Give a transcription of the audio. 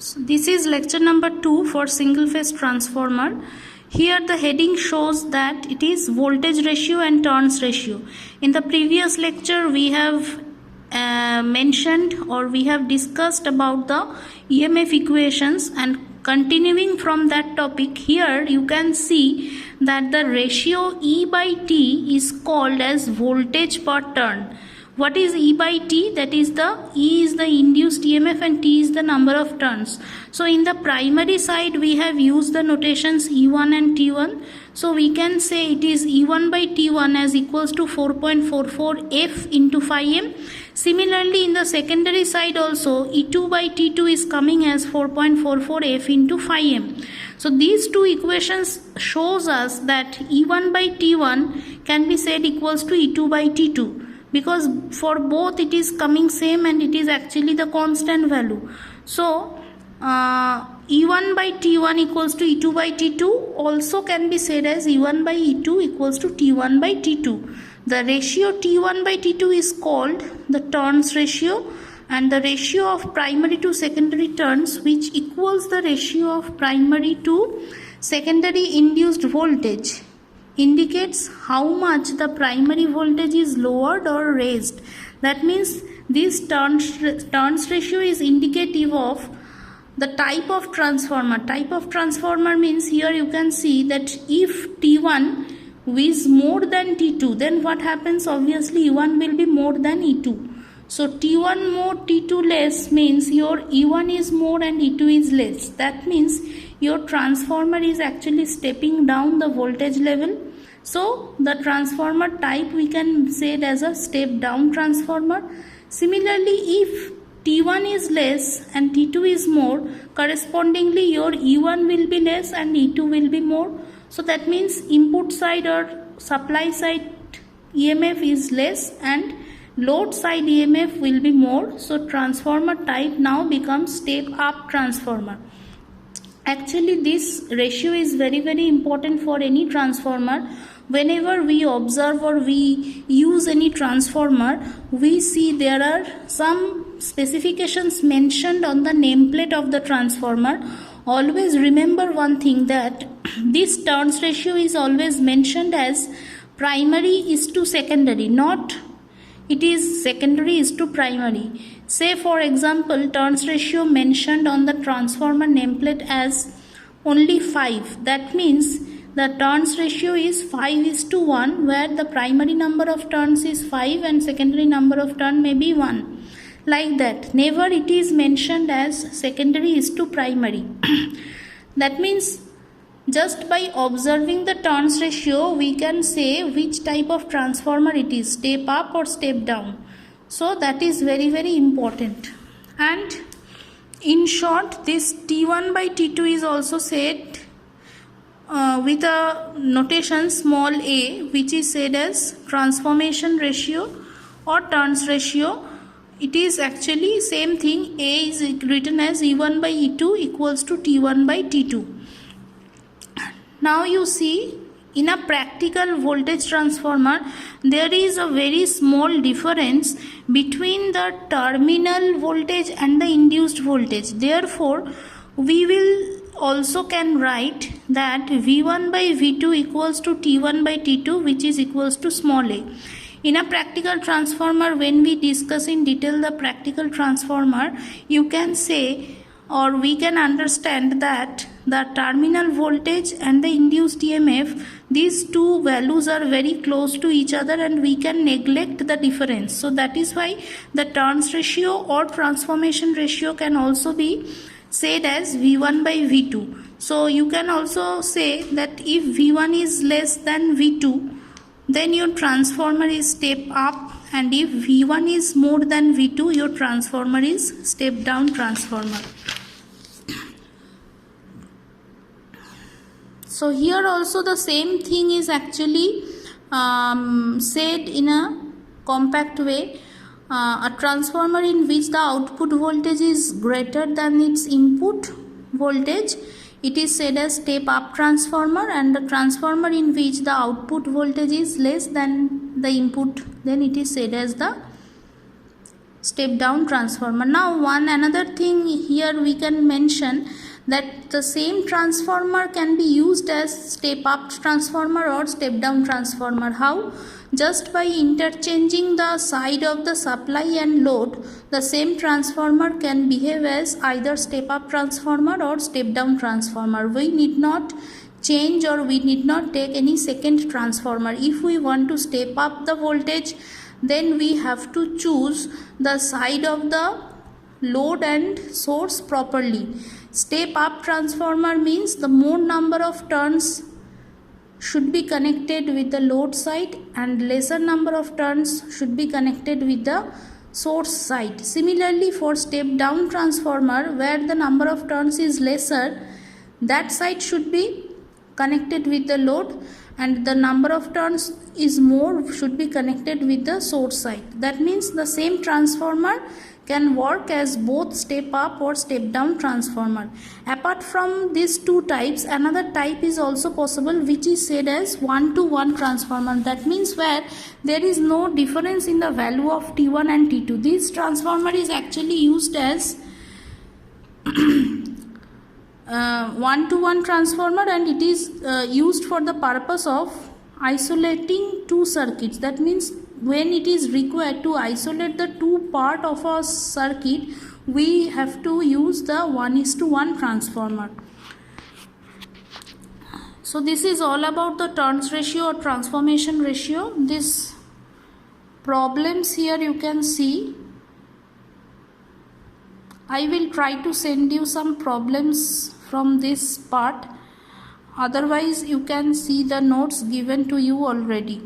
So this is lecture number 2 for single phase transformer. Here the heading shows that it is voltage ratio and turns ratio. In the previous lecture we have mentioned or we have discussed about the EMF equations, and continuing from that topic, here you can see that the ratio E by T is called as voltage per turn. What is E by T? That is, the E is the induced EMF and T is the number of turns. So in the primary side we have used the notations E1 and T1. So we can say it is E1 by T1 as equals to 4.44 F into phi m. Similarly, in the secondary side also E2 by T2 is coming as 4.44 F into phi m. So these two equations shows us that E1 by T1 can be said equals to E2 by T2, because for both it is coming same and it is actually the constant value. So E1 by T1 equals to E2 by T2 also can be said as E1 by E2 equals to T1 by T2. The ratio T1 by T2 is called the turns ratio, and the ratio of primary to secondary turns, which equals the ratio of primary to secondary induced voltage, indicates how much the primary voltage is lowered or raised. That means this turns ratio is indicative of the type of transformer. Type of transformer means here you can see that if T1 is more than T2, then what happens? Obviously E1 will be more than E2. So T1 more, T2 less means your E1 is more and E2 is less. That means your transformer is actually stepping down the voltage level. So the transformer type we can say it as a step down transformer. Similarly, if T1 is less and T2 is more, correspondingly your E1 will be less and E2 will be more. So that means input side or supply side EMF is less and load side EMF will be more. So transformer type now becomes step up transformer. Actually this ratio is very important for any transformer. Whenever we observe or we use any transformer, we see there are some specifications mentioned on the nameplate of the transformer. Always remember one thing, that this turns ratio is always mentioned as primary is to secondary, not it is secondary is to primary. Say for example, turns ratio mentioned on the transformer nameplate as only 5. That means the turns ratio is 5:1, where the primary number of turns is 5 and secondary number of turn may be 1. Like that. Never it is mentioned as secondary is to primary. That means just by observing the turns ratio we can say which type of transformer it is, step up or step down. So that is very important. And in short, this T1 by T2 is also said with a notation small a, which is said as transformation ratio or turns ratio. It is actually same thing. A is written as E1 by E2 equals to T1 by T2. Now you see, in a practical voltage transformer there is a very small difference between the terminal voltage and the induced voltage. Therefore we will also can write that V1 by V2 equals to T1 by T2, which is equals to small a. In a practical transformer, when we discuss in detail the practical transformer, you can say or we can understand that the terminal voltage and the induced EMF, these two values are very close to each other and we can neglect the difference. So that is why the turns ratio or transformation ratio can also be said as V1 by V2. So you can also say that if V1 is less than V2, then your transformer is step up, and if V1 is more than V2, your transformer is step down transformer. So here also the same thing is actually said in a compact way. A transformer in which the output voltage is greater than its input voltage, it is said as step up transformer, and the transformer in which the output voltage is less than the input, then it is said as the step down transformer. Now another thing here we can mention that the same transformer can be used as step up transformer or step down transformer. How? Just by interchanging the side of the supply and load, the same transformer can behave as either step up transformer or step down transformer. We need not change or we need not take any second transformer. If we want to step up the voltage, then we have to choose the side of the load and source properly. Step up transformer means the more number of turns should be connected with the load side and lesser number of turns should be connected with the source side. Similarly, for step down transformer, where the number of turns is lesser, that side should be connected with the load and the number of turns is more should be connected with the source side. That means the same transformer can work as both step up or step down transformer. Apart from these two types, another type is also possible, which is said as 1-to-1 transformer. That means where there is no difference in the value of T1 and T2. This transformer is actually used as 1-to-1 transformer, and it is used for the purpose of isolating two circuits. That means when it is required to isolate the two part of a circuit, we have to use the 1:1 transformer. So this is all about the turns ratio or transformation ratio. These problems here you can see. I will try to send you some problems from this part. Otherwise, you can see the notes given to you already.